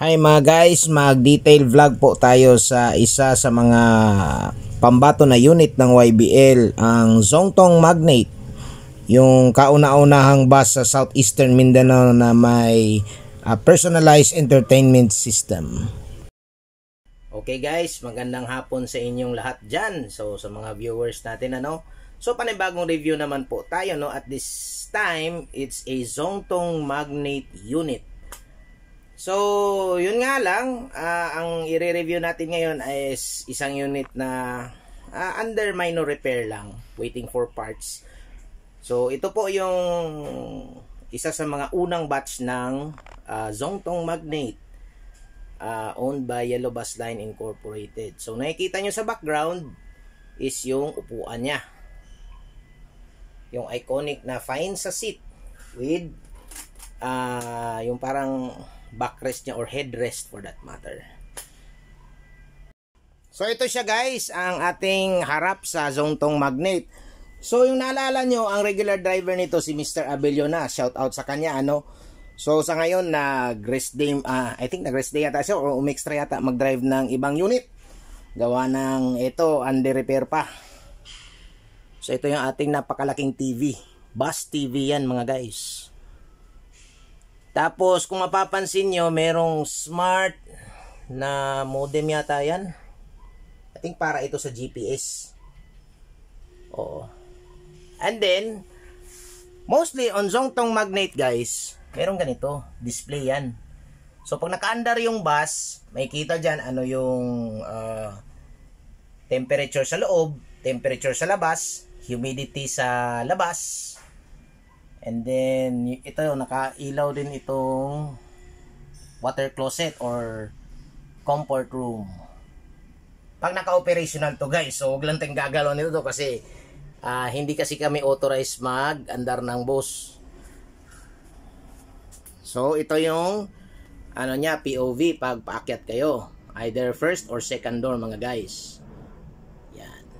Hi mga guys, mag-detail vlog po tayo sa isa sa mga pambato na unit ng YBL, ang Zongtong Magnate. Yung kauna-unahang bus sa Southeastern Mindanao na may personalized entertainment system. Okay guys, magandang hapon sa inyong lahat dyan. So sa mga viewers natin So panibagong review naman po tayo At this time, it's a Zongtong Magnate unit. So, yun nga lang, ang i-review natin ngayon is isang unit na under minor repair lang, waiting for parts. So, ito po yung isa sa mga unang batch ng Zongtong Magnate, owned by Yellow Bus Line Incorporated. So, nakikita nyo sa background is yung upuan niya. Yung iconic na fine sa seat with yung parang backrest niya or headrest for that matter. So ito siya guys, ang ating harap sa Zongtong Magnate. So yung naalala nyo, ang regular driver nito si Mr. Abelio na. Shout out sa kanya So sa ngayon nag-rest day, I think nag-rest day yata siya or umextra yata mag-drive ng ibang unit. Gawa ng ito, under repair pa. So ito yung ating napakalaking TV. Bus TV yan mga guys. Tapos kung mapapansin nyo, merong smart na modem yata yan. I think para ito sa GPS. Oo. And then, mostly on Zongtong Magnate guys, merong ganito, display yan. So pag naka-under yung bus, makikita dyan yung temperature sa loob, temperature sa labas, humidity sa labas. And then, ito nakailaw din itong water closet or comfort room. Pag naka-operational to guys, so huwag lang tayong gagalaw nito kasi hindi kasi kami authorized mag-andar ng bus. So, ito yung niya, POV pag paakyat kayo. Either first or second door mga guys. Yan.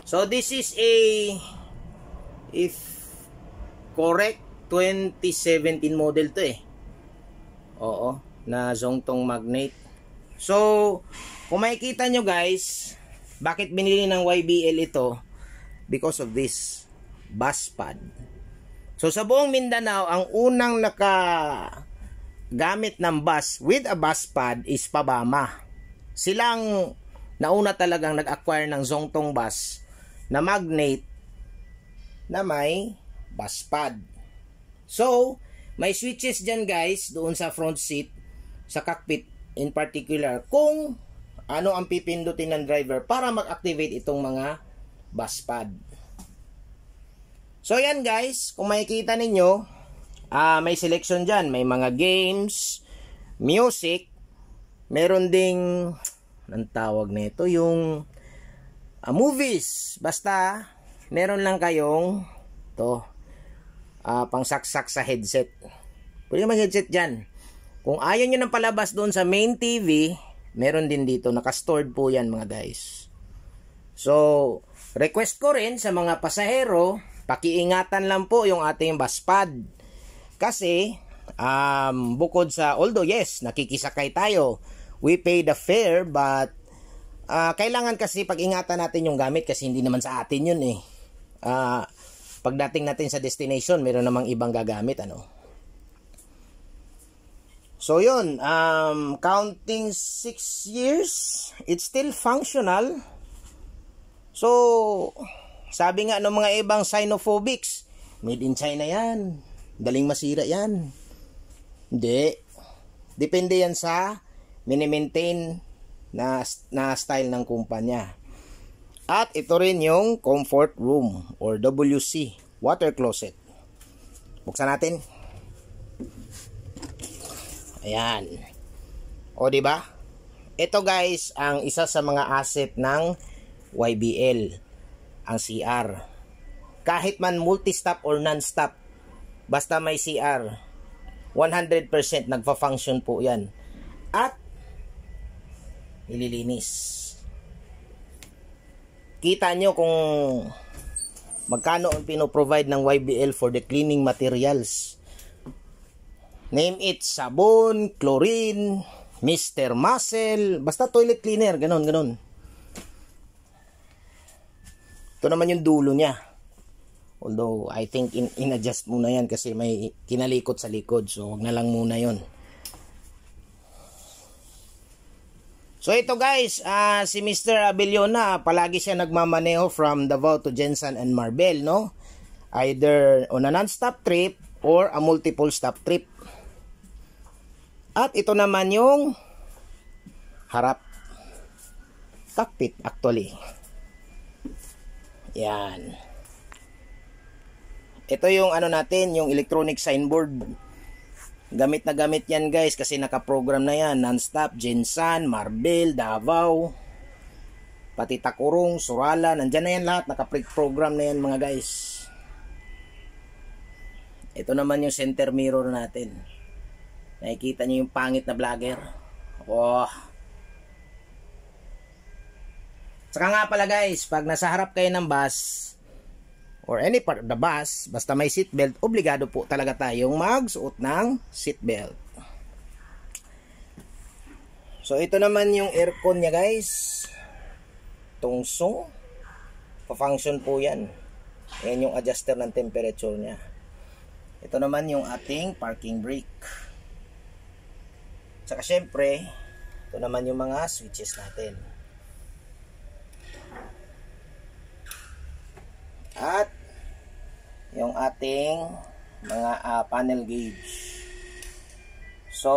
So this is if correct, 2017 model to Oo, na Zongtong Magnate. So, kung makikita nyo guys, bakit binili ng YBL ito? Because of this bus pad. So sa buong Mindanao, ang unang nakagamit ng bus with a bus pad is Pabama. Silang nauna talagang nag-acquire ng Zongtong bus na Magnate na may bus pad. So, may switches dyan guys doon sa front seat, sa cockpit in particular, kung ano ang pipindutin ng driver para mag-activate itong mga bus pad. So, yan guys, kung makikita ninyo, may selection dyan. May mga games, music, meron ding, anong tawag nito, yung movies. Basta meron lang kayong pangsaksak sa headset. Pwede naman headset dyan. Kung ayaw nyo ng palabas doon sa main TV, meron din dito. Naka-stored po yan mga guys. So, request ko rin sa mga pasahero, pakiingatan lang po yung ating bus pad. Kasi, bukod sa, although yes, nakikisakay tayo, we pay the fare, but kailangan kasi pag-ingatan natin yung gamit kasi hindi naman sa atin yun pagdating natin sa destination, meron namang ibang gagamit So yun, counting 6 years, it's still functional. So, sabi nga ng mga ibang Sinophobics, made in China yan, daling masira yan. Hindi, depende yan sa mini-maintain na style ng kumpanya. At ito rin yung comfort room or WC, water closet. Buksan natin. Ayan. O diba? Ito guys ang isa sa mga asset ng YBL, ang CR. Kahit man multi-stop or non-stop, basta may CR, 100% nagfa-function po yan. At ililinis. Kita nyo kung magkano ang pinoprovide ng YBL for the cleaning materials. Name it sabon, chlorine, Mr. Muscle, basta toilet cleaner, ganon. Ito naman yung dulo niya. Although, I think in-adjust muna yan kasi may kinalikot sa likod. So, wag na lang muna yon. So, ito guys, si Mr. Abellona, palagi siya nagmamaneho from Davao to Jensan and Marbel, no? Either on a non-stop trip or a multiple stop trip. At ito naman yung harap. Cockpit, actually. Yan. Ito yung ano natin, yung electronic signboard. Gamit na gamit yan guys kasi nakaprogram na yan. Non-stop, Jensan, Marbel, Davao, pati Takurong, Surala. Nandyan na yan lahat. Naka-program na yan mga guys. Ito naman yung center mirror natin. Nakikita nyo yung pangit na vlogger. Oh. Saka nga pala guys, pag nasa harap kayo ng bus or any part of the bus, basta may seatbelt, obligado po talaga tayong magsuot ng seatbelt. So ito naman yung aircon niya guys. Tungsong. Pa-function po yan. Yan yung adjuster ng temperature niya. Ito naman yung ating parking brake. Saka syempre, ito naman yung mga switches natin. At yung ating mga panel gauge. So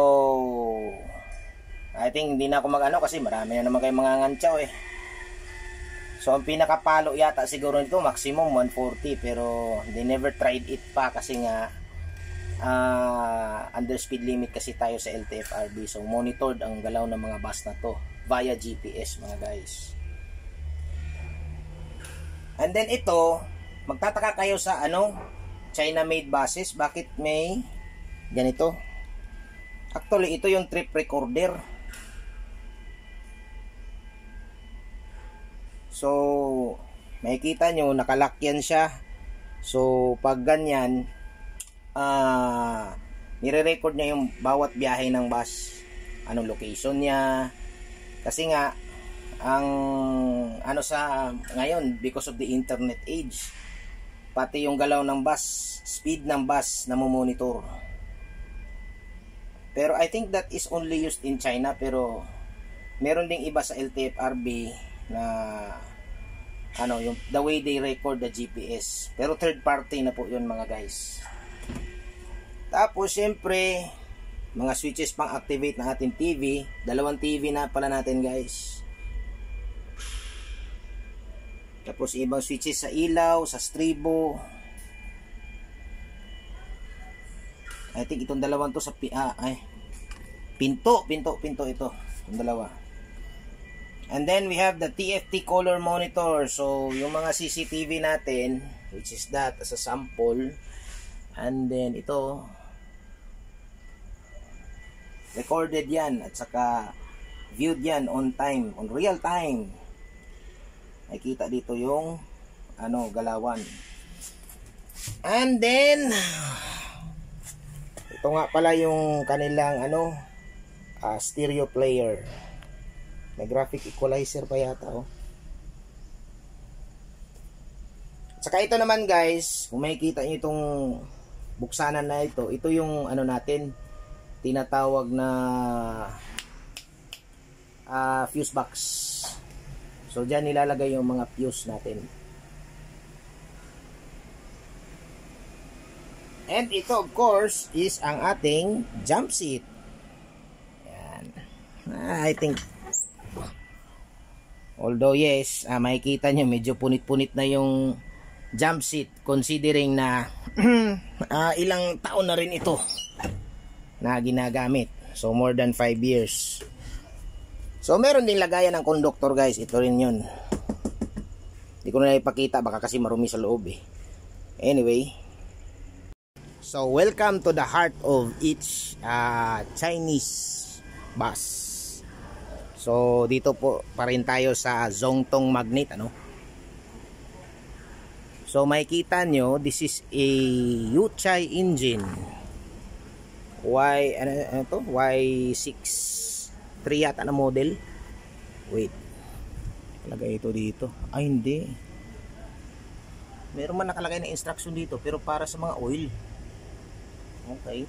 I think hindi na ako mag-ano kasi marami na naman kayong mga ngantsaw eh. So ang pinakapalo yata siguro nito maximum 140, pero they never tried it pa kasi nga under speed limit kasi tayo sa LTFRB. So monitored ang galaw ng mga bus na to via GPS mga guys. And then ito, magtataka kayo sa China made buses, bakit may ganito? Actually ito yung trip recorder. So makikita nyo nakalock yan siya. So pag ganyan, nire-record niya yung bawat biyahe ng bus, anong location niya, kasi nga ang sa ngayon because of the internet age, pati yung galaw ng bus, speed ng bus na monitor. Pero I think that is only used in China, pero meron ding iba sa LTFRB na yung the way they record the GPS, pero third party na po yun mga guys. Tapos syempre mga switches pang activate ng ating TV. Dalawang TV na pala natin guys. Tapos ibang switches sa ilaw, sa stribo. I think itong dalawang to sa pinto ito. Itong dalawa. And then we have the TFT color monitor. So yung mga CCTV natin, which is that as a sample. And then ito recorded yan at saka viewed yan on time, on real time. Nakikita dito yung galawan. And then ito nga pala yung kanilang stereo player. May graphic equalizer pa yata Saka ito naman guys, kung makikita nyo itong buksanan na ito, ito yung natin tinatawag na fuse box. So dyan nilalagay yung mga fuse natin. And ito of course is ang ating jump seat. Yan. I think although yes, makikita nyo medyo punit-punit na yung jump seat considering na ilang taon na rin ito na ginagamit. So more than 5 years. So meron din lagayan ng conductor guys. Ito rin yun. Hindi ko na ipakita baka kasi marumi sa loob eh. Anyway, so welcome to the heart of each Chinese bus. So dito po pa rin tayo sa Zongtong Magnet So makikita nyo, this is a Yuchai engine. ano to? Y63 yata na model. Wait. Nakalagay ito dito. Ay, hindi. Meron man nakalagay na instruction dito pero para sa mga oil. Okay.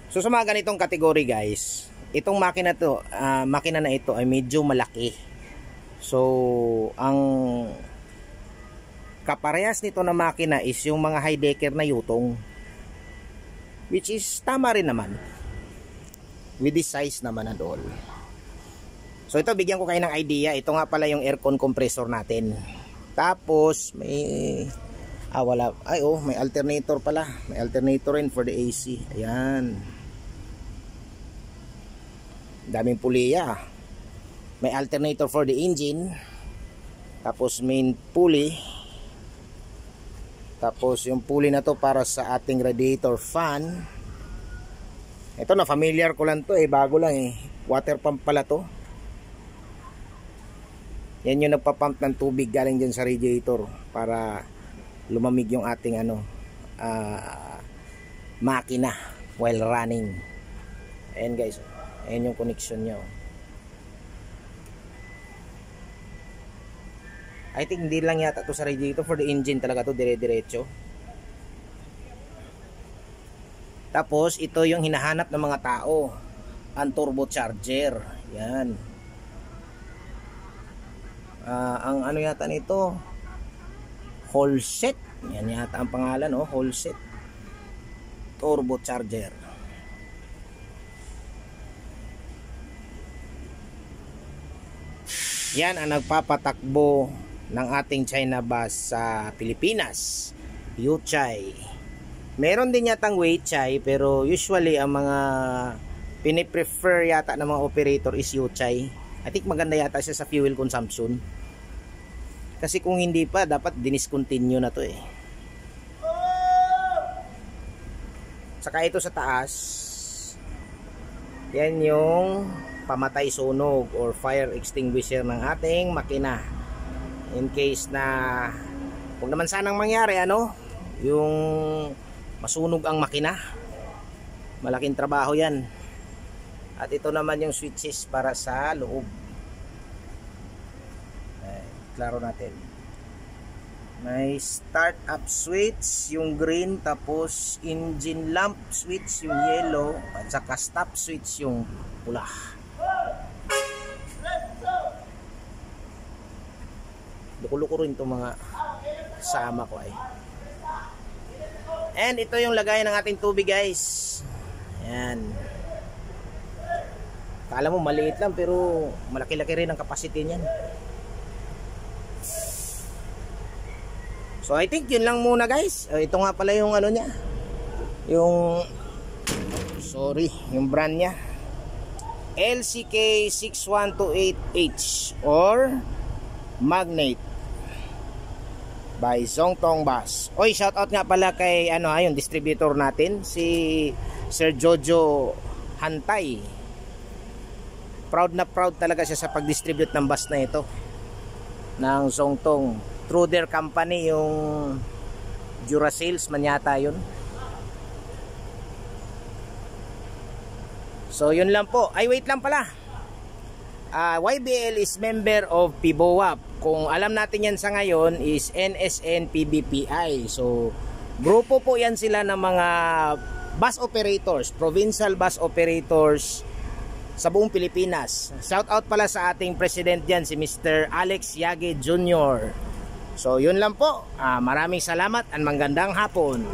So sa mga ganitong kategory guys, itong makina na ito ay medyo malaki. So ang kaparehas nito na makina is yung mga high decker na Yutong, which is tama rin naman with this size naman and all. So ito, bigyan ko kayo ng idea. Ito nga pala yung aircon compressor natin. Tapos may may alternator pala. May alternator rin for the AC. Ayan, daming puliya. May alternator for the engine. Tapos main pulley. Tapos yung pulley na to para sa ating radiator fan. Ito na familiar ko lang to bago lang water pump pala to. Yan yung nagpa-pump ng tubig galing dyan sa radiator para lumamig yung ating makina while running. Ayan guys, ayan yung connection nyo. I think hindi lang yata to sa radiator, for the engine talaga to, dire-diretso. Tapos ito yung hinahanap ng mga tao, ang turbocharger. Yan. Ang ano yata nito, Holset. Yan yata ang pangalan, Holset turbocharger. Yan ang nagpapatakbo ng ating China bus sa Pilipinas, Yuchai. Meron din yatang Weichai, pero usually ang mga piniprefer yata ng mga operator is Yuchai. I think maganda yata siya sa fuel consumption. Kasi kung hindi pa, dapat diniscontinue na to Saka ito sa taas, yan yung pamatay sunog or fire extinguisher ng ating makina. In case na huwag naman sanang mangyari yung masunog ang makina. Malaking trabaho yan. At ito naman yung switches para sa loob. Klaro natin. May start up switch yung green, tapos engine lamp switch yung yellow, at saka stop switch yung pula. Luko-luko rin itong mga sama ko And ito yung lagayan ng ating tubig guys. Ayan. Kala mo maliit lang pero malaki-laki rin ang capacity niyan. So I think yun lang muna guys. Ito nga pala yung niya. Yung brand niya. LCK 6128H or Magnate by Zongtong Bus. Oy, shout out nga pala kay yung distributor natin, si Sir Jojo Hantay. Proud na proud talaga siya sa pag-distribute ng bus na ito ng Zongtong. Through their company, yung Duracell's man yata yun. So yun lang po. Ay wait lang pala, YBL is member of PBOAP. Kung alam natin yan sa ngayon is NSN PBPI. So grupo po yan sila ng mga bus operators, provincial bus operators sa buong Pilipinas. Shout out pala sa ating president dyan, si Mr. Alex Yage Jr. So yun lang po. Maraming salamat at magandang hapon.